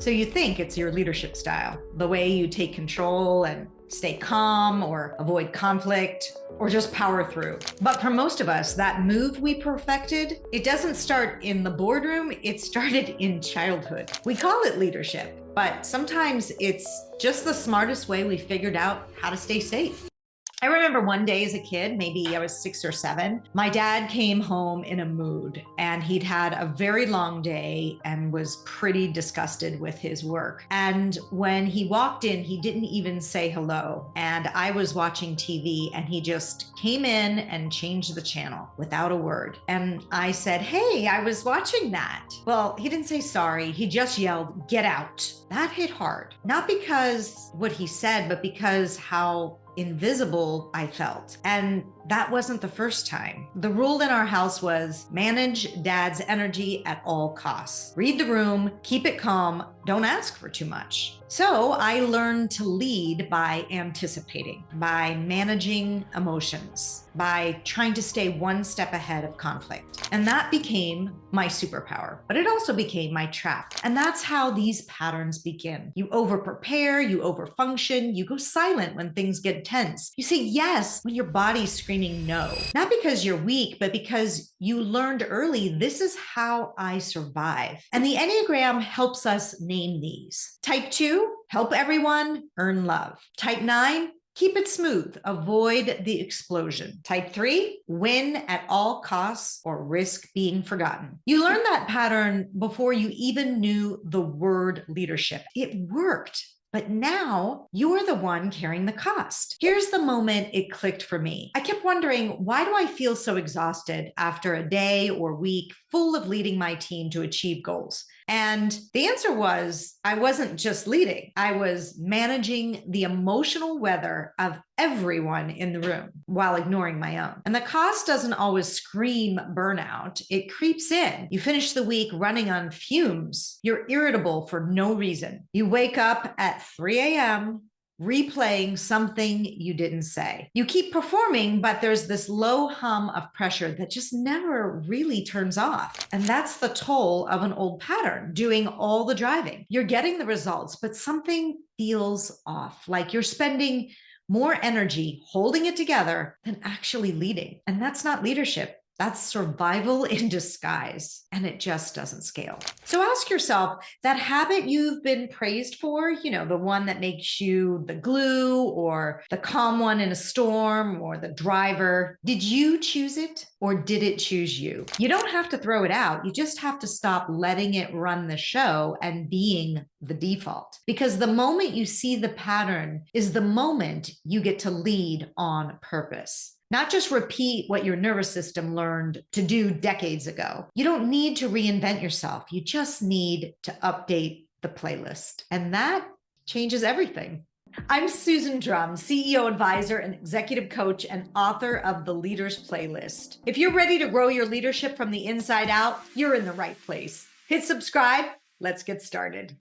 So you think it's your leadership style, the way you take control and stay calm or avoid conflict or just power through. But for most of us, that move we perfected, it doesn't start in the boardroom, it started in childhood. We call it leadership, but sometimes it's just the smartest way we figured out how to stay safe. I remember one day as a kid, maybe I was 6 or 7, my dad came home in a mood and he'd had a very long day and was pretty disgusted with his work. And when he walked in, he didn't even say hello. And I was watching TV and he just came in and changed the channel without a word. And I said, "Hey, I was watching that." Well, he didn't say sorry. He just yelled, "Get out." That hit hard. Not because what he said, but because how invisible I felt. And that wasn't the first time. The rule in our house was manage dad's energy at all costs. Read the room, keep it calm, don't ask for too much. So I learned to lead by anticipating, by managing emotions, by trying to stay one step ahead of conflict. And that became my superpower, but it also became my trap. And that's how these patterns begin. You over-prepare, you over-function, you go silent when things get tense. You say yes when your body's screaming no. Not because you're weak, but because you learned early, this is how I survive. And the Enneagram helps us name these. Type 2, help everyone, earn love. Type 9, keep it smooth, avoid the explosion. Type 3, win at all costs or risk being forgotten. You learned that pattern before you even knew the word leadership. It worked. But now you're the one carrying the cost. Here's the moment it clicked for me. I kept wondering, why do I feel so exhausted after a day or week full of leading my team to achieve goals? And the answer was, I wasn't just leading. I was managing the emotional weather of everyone in the room while ignoring my own. And the cost doesn't always scream burnout. It creeps in. You finish the week running on fumes. You're irritable for no reason. You wake up at 3 a.m., replaying something you didn't say. You keep performing, but there's this low hum of pressure that just never really turns off. And that's the toll of an old pattern, doing all the driving. You're getting the results, but something feels off, like you're spending more energy holding it together than actually leading. And that's not leadership. That's survival in disguise, and it just doesn't scale. So ask yourself, that habit you've been praised for, the one that makes you the glue or the calm one in a storm or the driver, did you choose it or did it choose you? You don't have to throw it out. You just have to stop letting it run the show and being the default. Because the moment you see the pattern is the moment you get to lead on purpose. Not just repeat what your nervous system learned to do decades ago. You don't need to reinvent yourself. You just need to update the playlist. And that changes everything. I'm Susan Drum, CEO advisor and executive coach and author of The Leader's Playlist. If you're ready to grow your leadership from the inside out, you're in the right place. Hit subscribe. Let's get started.